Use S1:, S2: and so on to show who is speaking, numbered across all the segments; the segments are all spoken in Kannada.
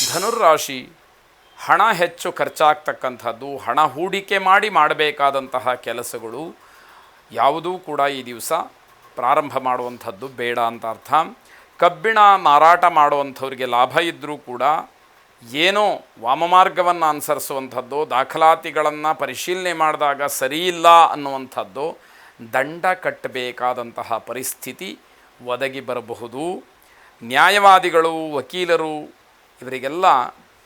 S1: ಧನುರ್ರಾಶಿ ಹಣ ಹೆಚ್ಚು ಖರ್ಚಾಗ್ತಕ್ಕಂಥದ್ದು, ಹಣ ಹೂಡಿಕೆ ಮಾಡಿ ಮಾಡಬೇಕಾದಂತಹ ಕೆಲಸಗಳು ಯಾವುದೂ ಕೂಡ ಈ ದಿವಸ ಪ್ರಾರಂಭ ಮಾಡುವಂಥದ್ದು ಬೇಡ ಅಂತ ಅರ್ಥ. ಕಬ್ಬಿಣ ಮಾರಾಟ ಮಾಡುವಂಥವ್ರಿಗೆ ಲಾಭ ಇದ್ದರೂ ಕೂಡ ಏನೋ ವಾಮಮಾರ್ಗವನ್ನು ಅನುಸರಿಸುವಂಥದ್ದು, ದಾಖಲಾತಿಗಳನ್ನು ಪರಿಶೀಲನೆ ಮಾಡಿದಾಗ ಸರಿಯಿಲ್ಲ ಅನ್ನುವಂಥದ್ದು, ದಂಡ ಕಟ್ಟಬೇಕಾದಂತಹ ಪರಿಸ್ಥಿತಿ ಒದಗಿ ಬರಬಹುದು. ನ್ಯಾಯವಾದಿಗಳು, ವಕೀಲರು ಇವರಿಗೆಲ್ಲ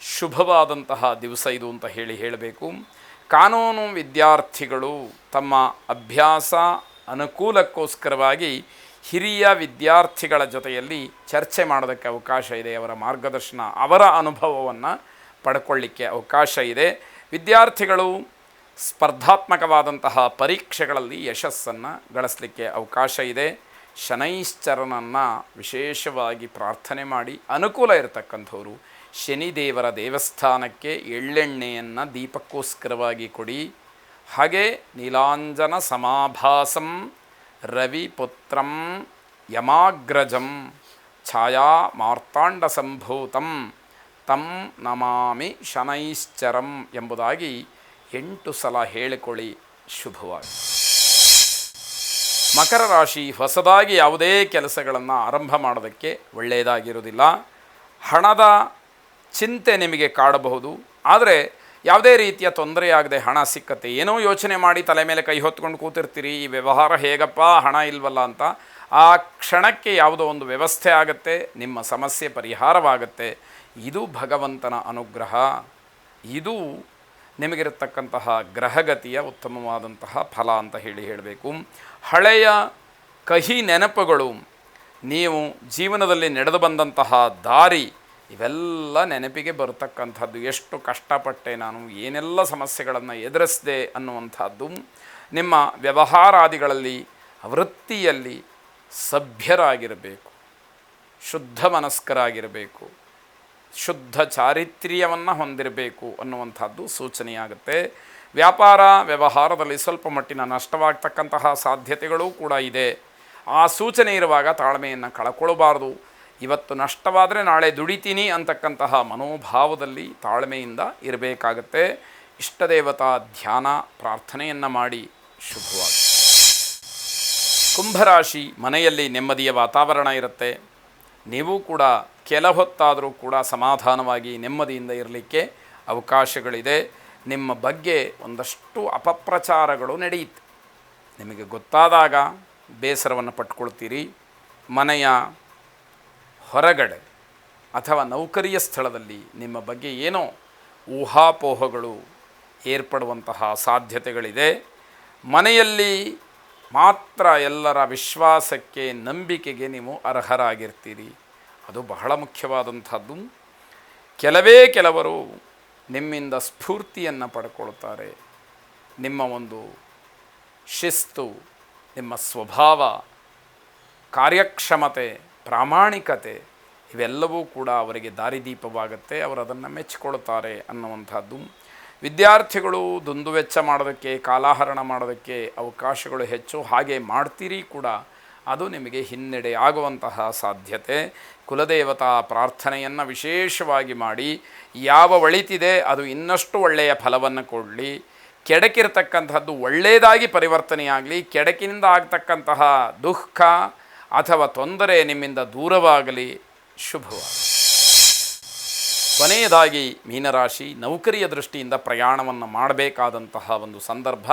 S1: ಶುಭವಾದಂತಹ ದಿವಸ ಇದು ಅಂತ ಹೇಳಬೇಕು. ಕಾನೂನು ವಿದ್ಯಾರ್ಥಿಗಳು ತಮ್ಮ ಅಭ್ಯಾಸ ಅನುಕೂಲಕ್ಕೋಸ್ಕರವಾಗಿ ಹಿರಿಯ ವಿದ್ಯಾರ್ಥಿಗಳ ಜೊತೆಯಲ್ಲಿ ಚರ್ಚೆ ಮಾಡೋದಕ್ಕೆ ಅವಕಾಶ ಇದೆ. ಅವರ ಮಾರ್ಗದರ್ಶನ, ಅವರ ಅನುಭವವನ್ನು ಪಡ್ಕೊಳ್ಳಿಕ್ಕೆ ಅವಕಾಶ ಇದೆ. ವಿದ್ಯಾರ್ಥಿಗಳು ಸ್ಪರ್ಧಾತ್ಮಕವಾದಂತಹ ಪರೀಕ್ಷೆಗಳಲ್ಲಿ ಯಶಸ್ಸನ್ನು ಗಳಿಸಲಿಕ್ಕೆ ಅವಕಾಶ ಇದೆ. ಶನೈಶ್ಚರನನ್ನು ವಿಶೇಷವಾಗಿ ಪ್ರಾರ್ಥನೆ ಮಾಡಿ ಅನುಕೂಲ ಇರತಕ್ಕಂಥವ್ರು ಶನಿದೇವರ ದೇವಸ್ಥಾನಕ್ಕೆ ಎಳ್ಳೆಣ್ಣೆಯನ್ನು ದೀಪಕ್ಕೋಸ್ಕರವಾಗಿ ಕೊಡಿ. ಹಾಗೆ ನೀಲಾಂಜನ ಸಮಾಭಾಸಂ ರವಿಪುತ್ರಂ ಯಮಾಗ್ರಜಂ ಛಾಯಾ ಮಾರ್ತಾಂಡ ಸಂಭೂತಂ ತಂ ನಮಾಮಿ ಶನೈಶ್ಚರಂ ಎಂಬುದಾಗಿ 8 ಸಲ ಹೇಳಿಕೊಳ್ಳಿ, ಶುಭವಾಗಿ. ಮಕರ ರಾಶಿ ಹೊಸದಾಗಿ ಯಾವುದೇ ಕೆಲಸಗಳನ್ನು ಆರಂಭ ಮಾಡೋದಕ್ಕೆ ಒಳ್ಳೆಯದಾಗಿರುವುದಿಲ್ಲ. ಹಣದ ಚಿಂತೆ ನಿಮಗೆ ಕಾಡಬಹುದು, ಆದರೆ ಯಾವುದೇ ರೀತಿಯ ತೊಂದರೆಯಾಗದೆ ಹಣ ಸಿಕ್ಕತ್ತೆ. ಏನೋ ಯೋಚನೆ ಮಾಡಿ ತಲೆ ಮೇಲೆ ಕೈ ಹೊತ್ಕೊಂಡು ಕೂತಿರ್ತೀರಿ, ಈ ವ್ಯವಹಾರ ಹೇಗಪ್ಪ, ಹಣ ಇಲ್ವಲ್ಲ ಅಂತ. ಆ ಕ್ಷಣಕ್ಕೆ ಯಾವುದೋ ಒಂದು ವ್ಯವಸ್ಥೆ ಆಗುತ್ತೆ, ನಿಮ್ಮ ಸಮಸ್ಯೆ ಪರಿಹಾರವಾಗುತ್ತೆ. ಇದು ಭಗವಂತನ ಅನುಗ್ರಹ, ಇದು ನಿಮಗಿರತಕ್ಕಂತಹ ಗ್ರಹಗತಿಯ ಉತ್ತಮವಾದಂತಹ ಫಲ ಅಂತ ಹೇಳಬೇಕು. ಹಳೆಯ ಕಹಿ ನೆನಪುಗಳು, ನೀವು ಜೀವನದಲ್ಲಿ ನಡೆದು ಬಂದಂತಹ ದಾರಿ, ಇವೆಲ್ಲ ನೆನಪಿಗೆ ಬರತಕ್ಕಂಥದ್ದು. ಎಷ್ಟು ಕಷ್ಟಪಟ್ಟೆ ನಾನು, ಏನೆಲ್ಲ ಸಮಸ್ಯೆಗಳನ್ನು ಎದುರಿಸಿದೆ ಅನ್ನುವಂಥದ್ದು. ನಿಮ್ಮ ವ್ಯವಹಾರಾದಿಗಳಲ್ಲಿ, ವೃತ್ತಿಯಲ್ಲಿ ಸಭ್ಯರಾಗಿರಬೇಕು, ಶುದ್ಧ ಮನಸ್ಕರಾಗಿರಬೇಕು, ಶುದ್ಧ ಚಾರಿತ್ರ್ಯವನ್ನು ಹೊಂದಿರಬೇಕು ಅನ್ನುವಂಥದ್ದು ಸೂಚನೆಯಾಗುತ್ತೆ. ವ್ಯಾಪಾರ ವ್ಯವಹಾರದಲ್ಲಿ ಸ್ವಲ್ಪ ಮಟ್ಟಿನ ನಷ್ಟವಾಗ್ತಕ್ಕಂತಹ ಸಾಧ್ಯತೆಗಳೂ ಕೂಡ ಇದೆ. ಆ ಸೂಚನೆ ಇರುವಾಗ ತಾಳ್ಮೆಯನ್ನು ಕಳ್ಕೊಳ್ಬಾರ್ದು. ಇವತ್ತು ನಷ್ಟವಾದರೆ ನಾಳೆ ದುಡಿತೀನಿ ಅಂತಕ್ಕಂತಹ ಮನೋಭಾವದಲ್ಲಿ ತಾಳ್ಮೆಯಿಂದ ಇರಬೇಕಾಗತ್ತೆ. ಇಷ್ಟದೇವತಾ ಧ್ಯಾನ ಪ್ರಾರ್ಥನೆಯನ್ನು ಮಾಡಿ, ಶುಭವಾಗಿ. ಕುಂಭರಾಶಿ ಮನೆಯಲ್ಲಿ ನೆಮ್ಮದಿಯ ವಾತಾವರಣ ಇರುತ್ತೆ. ನೀವು ಕೂಡ ಕೆಲ ಹೊತ್ತಾದರೂ ಕೂಡ ಸಮಾಧಾನವಾಗಿ ನೆಮ್ಮದಿಯಿಂದ ಇರಲಿಕ್ಕೆ ಅವಕಾಶಗಳಿದೆ. ನಿಮ್ಮ ಬಗ್ಗೆ ಒಂದಷ್ಟು ಅಪಪ್ರಚಾರಗಳು ನಡೆಯುತ್ತೆ. ನಿಮಗೆ ಗೊತ್ತಾದಾಗ ಬೇಸರವನ್ನು ಪಟ್ಕೊಳ್ತೀರಿ. ಮನೆಯ ಹೊರಗಡೆ ಅಥವಾ ನೌಕರಿಯ ಸ್ಥಳದಲ್ಲಿ ನಿಮ್ಮ ಬಗ್ಗೆ ಏನೋ ಊಹಾಪೋಹಗಳು ಏರ್ಪಡುವಂತಹ ಸಾಧ್ಯತೆಗಳಿದೆ. ಮನೆಯಲ್ಲಿ ಮಾತ್ರ ಎಲ್ಲರ ವಿಶ್ವಾಸಕ್ಕೆ, ನಂಬಿಕೆಗೆ ನೀವು ಅರ್ಹರಾಗಿರ್ತೀರಿ. ಅದು ಬಹಳ ಮುಖ್ಯವಾದಂಥದ್ದು. ಕೆಲವರು ನಿಮ್ಮಿಂದ ಸ್ಫೂರ್ತಿಯನ್ನು ಪಡ್ಕೊಳ್ತಾರೆ. ನಿಮ್ಮ ಒಂದು ಶಿಸ್ತು, ನಿಮ್ಮ ಸ್ವಭಾವ, ಕಾರ್ಯಕ್ಷಮತೆ, ಪ್ರಾಮಾಣಿಕತೆ ಇವೆಲ್ಲವೂ ಕೂಡ ಅವರಿಗೆ ದಾರಿದೀಪವಾಗುತ್ತೆ. ಅವರು ಅದನ್ನು ಮೆಚ್ಚಿಕೊಳ್ತಾರೆ ಅನ್ನುವಂಥದ್ದು. ವಿದ್ಯಾರ್ಥಿಗಳು ದುಂದುವೆಚ್ಚ ಮಾಡೋದಕ್ಕೆ, ಕಾಲಹರಣ ಮಾಡೋದಕ್ಕೆ ಅವಕಾಶಗಳು ಹೆಚ್ಚು. ಹಾಗೆ ಮಾಡ್ತೀರಿ ಕೂಡ, ಅದು ನಿಮಗೆ ಹಿನ್ನಡೆ ಆಗುವಂತಹ ಸಾಧ್ಯತೆ. ಕುಲದೇವತಾ ಪ್ರಾರ್ಥನೆಯನ್ನು ವಿಶೇಷವಾಗಿ ಮಾಡಿ. ಯಾವ ಒಳಿತಿದೆ ಅದು ಇನ್ನಷ್ಟು ಒಳ್ಳೆಯ ಫಲವನ್ನು ಕೊಡಲಿ. ಕೆಡಕಿರ್ತಕ್ಕಂಥದ್ದು ಒಳ್ಳೆಯದಾಗಿ ಪರಿವರ್ತನೆಯಾಗಲಿ. ಕೆಡಕಿನಿಂದ ಆಗ್ತಕ್ಕಂತಹ ದುಃಖ ಅಥವಾ ತೊಂದರೆ ನಿಮ್ಮಿಂದ ದೂರವಾಗಲಿ, ಶುಭವಾಗಿ. ಕೊನೆಯದಾಗಿ ಮೀನರಾಶಿ, ನೌಕರಿಯ ದೃಷ್ಟಿಯಿಂದ ಪ್ರಯಾಣವನ್ನು ಮಾಡಬೇಕಾದಂತಹ ಒಂದು ಸಂದರ್ಭ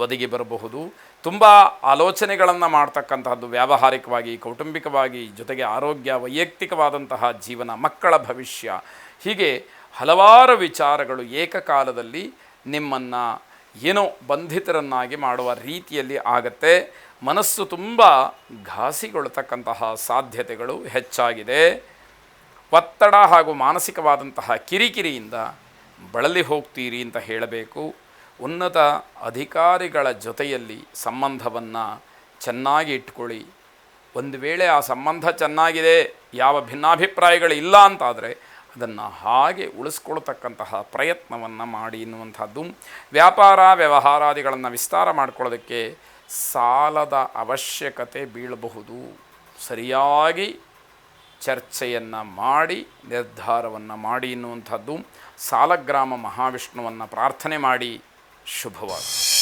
S1: ಒದಗಿ ಬರಬಹುದು. ತುಂಬ ಆಲೋಚನೆಗಳನ್ನು ಮಾಡ್ತಕ್ಕಂತಹದ್ದು, ವ್ಯಾವಹಾರಿಕವಾಗಿ, ಕೌಟುಂಬಿಕವಾಗಿ, ಜೊತೆಗೆ ಆರೋಗ್ಯ, ವೈಯಕ್ತಿಕವಾದಂತಹ ಜೀವನ, ಮಕ್ಕಳ ಭವಿಷ್ಯ, ಹೀಗೆ ಹಲವಾರು ವಿಚಾರಗಳು ಏಕಕಾಲದಲ್ಲಿ ನಿಮ್ಮನ್ನು ಏನೋ ಬಂಧಿತರನ್ನಾಗಿ ಮಾಡುವ ರೀತಿಯಲ್ಲಿ ಆಗತ್ತೆ. ಮನಸ್ಸು ತುಂಬ ಘಾಸಿಗೊಳ್ತಕ್ಕಂತಹ ಸಾಧ್ಯತೆಗಳು ಹೆಚ್ಚಾಗಿದೆ. ಒತ್ತಡ ಹಾಗೂ ಮಾನಸಿಕವಾದಂತಹ ಕಿರಿಕಿರಿಯಿಂದ ಬಳಲಿ ಹೋಗ್ತೀರಿ ಅಂತ ಹೇಳಬೇಕು. ಉನ್ನತ ಅಧಿಕಾರಿಗಳ ಜೊತೆಯಲ್ಲಿ ಸಂಬಂಧವನ್ನು ಚೆನ್ನಾಗಿ ಇಟ್ಕೊಳ್ಳಿ. ಒಂದು ವೇಳೆ ಆ ಸಂಬಂಧ ಚೆನ್ನಾಗಿದೆ, ಯಾವ ಭಿನ್ನಾಭಿಪ್ರಾಯಗಳು ಇಲ್ಲ ಅಂತಾದರೆ ಅದನ್ನು ಹಾಗೆ ಉಳಿಸ್ಕೊಳ್ತಕ್ಕಂತಹ ಪ್ರಯತ್ನವನ್ನು ಮಾಡಿ ಎನ್ನುವಂಥದ್ದು. ವ್ಯಾಪಾರ ವ್ಯವಹಾರಾದಿಗಳನ್ನು ವಿಸ್ತಾರ ಮಾಡ್ಕೊಳ್ಳೋದಕ್ಕೆ ಸಾಲದ ಅವಶ್ಯಕತೆ ಬೀಳಬಹುದು. ಸರಿಯಾಗಿ ಚರ್ಚೆಯನ್ನು ಮಾಡಿ ನಿರ್ಧಾರವನ್ನು ಮಾಡಿ ಎನ್ನುವಂಥದ್ದು. ಸಾಲಗ್ರಾಮ ಮಹಾವಿಷ್ಣುವನ್ನು ಪ್ರಾರ್ಥನೆ ಮಾಡಿ. ಶುಭವಾಗಲಿ.